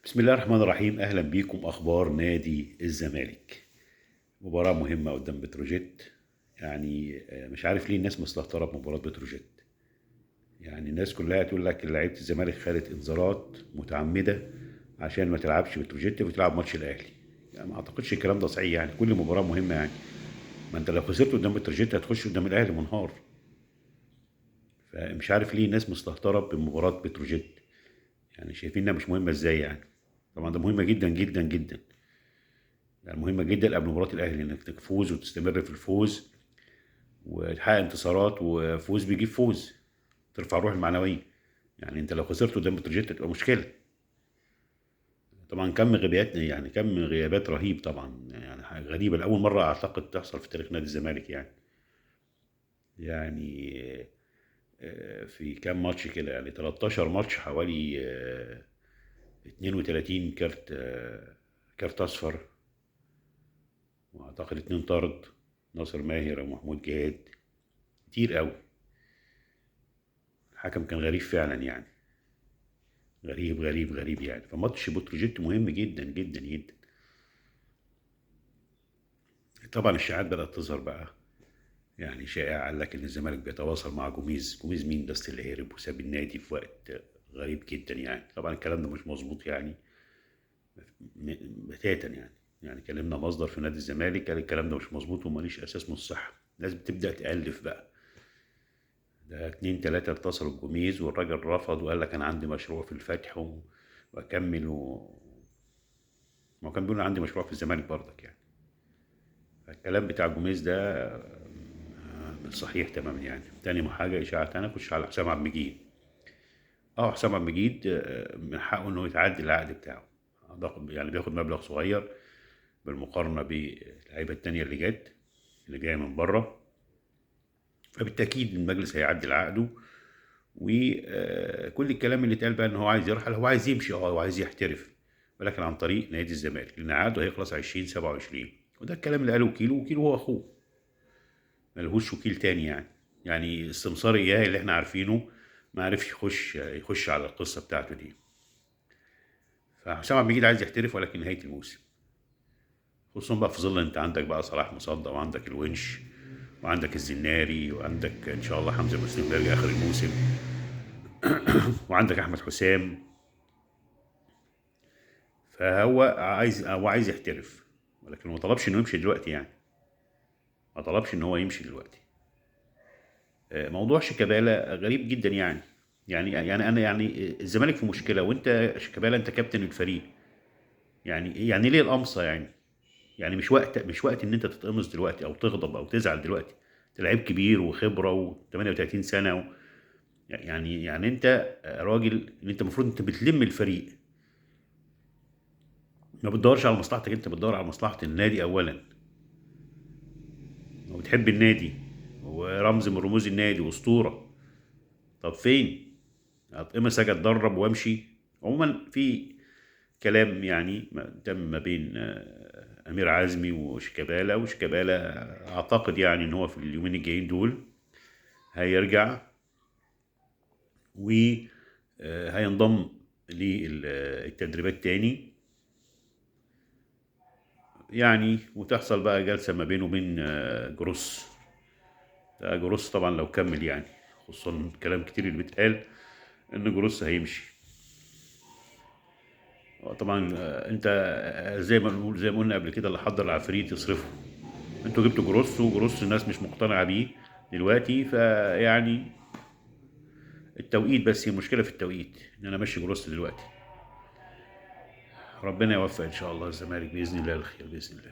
بسم الله الرحمن الرحيم. اهلا بيكم. اخبار نادي الزمالك. مباراة مهمة قدام بتروجيت. مش عارف ليه الناس مستهترة بمباراة بتروجيت. يعني الناس كلها تقول لك لعيبة الزمالك خدت انذارات متعمدة عشان ما تلعبش بتروجيت وتلعب ماتش الاهلي. يعني ما اعتقدش الكلام ده صحيح، يعني كل مباراة مهمة يعني. ما انت لو خسرت قدام بتروجيت هتخش قدام الاهلي منهار. فمش عارف ليه الناس مستهترة بمباراة بتروجيت. يعني شايفينها مش مهمة ازاي يعني. طبعا ده مهمة جدا جدا جدا. يعني مهمة جدا قبل مباراة الأهلي إنك تفوز وتستمر في الفوز وتحقق انتصارات، وفوز بيجيب فوز، ترفع الروح المعنوية. يعني أنت لو خسرت قدام بتروجيت تبقى مشكلة. طبعا كم غياباتنا، يعني كم غيابات رهيب طبعا، يعني حاجة غريبة لأول مرة أعتقد تحصل في تاريخ نادي الزمالك يعني في كام ماتش كده، يعني 13 ماتش، حوالي 32 كارت، كارت أصفر، وأعتقد 2 طرد. ناصر ماهر ومحمود جهاد، كتير قوي. الحكم كان غريب فعلا يعني. غريب غريب غريب يعني. فماتش بتروجيت مهم جدا جدا جدا. طبعا الشائعات بدأت تظهر بقى. يعني شائع قال لك ان الزمالك بيتواصل مع جوميز. جوميز مين بس اللي هرب وساب النادي في وقت غريب جدا يعني. طبعا الكلام ده مش مظبوط يعني، بتاتا يعني. يعني كلمنا مصدر في نادي الزمالك قال الكلام ده مش مظبوط وماليش اساس من الصحه. الناس بتبدأ تألف بقى. ده اتنين تلاتة اتصلوا بجوميز والراجل رفض وقال لك انا عندي مشروع في الفتح واكمل ما هو كان بيقول عندي مشروع في الزمالك برضك يعني. فالكلام بتاع جوميز ده مش صحيح تماما يعني. تاني حاجة إشاعة تانية كنتش على حسام عبد المجيد. حسام عبد المجيد من حقه إنه يتعدي العقد بتاعه. يعني بياخد مبلغ صغير بالمقارنة باللعيبة التانية اللي جاية من بره. فبالتأكيد المجلس هيعدل عقده. وكل الكلام اللي اتقال بقى ان هو عايز يرحل، هو عايز يمشي، هو عايز يحترف، ولكن عن طريق نادي الزمالك لان عقده هيخلص 2027. وده الكلام اللي قاله وكيله. وكيله هو اخوه، ملهوش وكيل تاني يعني. يعني السمسار اياه اللي احنا عارفينه ما عرفش يخش على القصه بتاعته دي. فحسام عبد المجيد عايز يحترف ولكن نهايه الموسم. خصوصا بقى في ظل انت عندك بقى صلاح مصدق، وعندك الونش، وعندك الزناري، وعندك ان شاء الله حمزه مسلم بيرجع اخر الموسم، وعندك احمد حسام. هو عايز يحترف، ولكن ما طلبش انه يمشي دلوقتي يعني. ما طلبش ان هو يمشي دلوقتي. موضوع شيكابالا غريب جدا يعني. يعني انا يعني الزمالك في مشكله، وانت شيكابالا انت كابتن الفريق. يعني ليه القمصه يعني؟ يعني مش وقت ان انت تتقمص دلوقتي او تغضب او تزعل دلوقتي. انت لعيب كبير وخبره و38 سنه يعني انت راجل، ان انت المفروض انت بتلم الفريق. ما بتدورش على مصلحتك، انت بتدور على مصلحه النادي اولا، وبتحب النادي، ورمز من رموز النادي واسطوره. طب فين؟ اتقمص اجي اتدرب وامشي؟ عموما في كلام يعني تم ما بين امير عزمي وشيكابالا. اعتقد يعني ان هو في اليومين الجايين دول هيرجع وهينضم للتدريبات تاني يعني. وتحصل بقى جلسة ما بينه وبين جروس. جروس طبعا لو كمل يعني، خصوصا كلام كتير اللي بيتقال ان جروس هيمشي. طبعا انت زي ما قلنا قبل كده، اللي حضر العفريت يصرفه. انتوا جبتوا جروس، وجروس الناس مش مقتنعه بيه دلوقتي. فيعني التوقيت، بس هي المشكله في التوقيت ان انا ماشي جروس دلوقتي. ربنا يوفق ان شاء الله الزمالك باذن الله الخير باذن الله.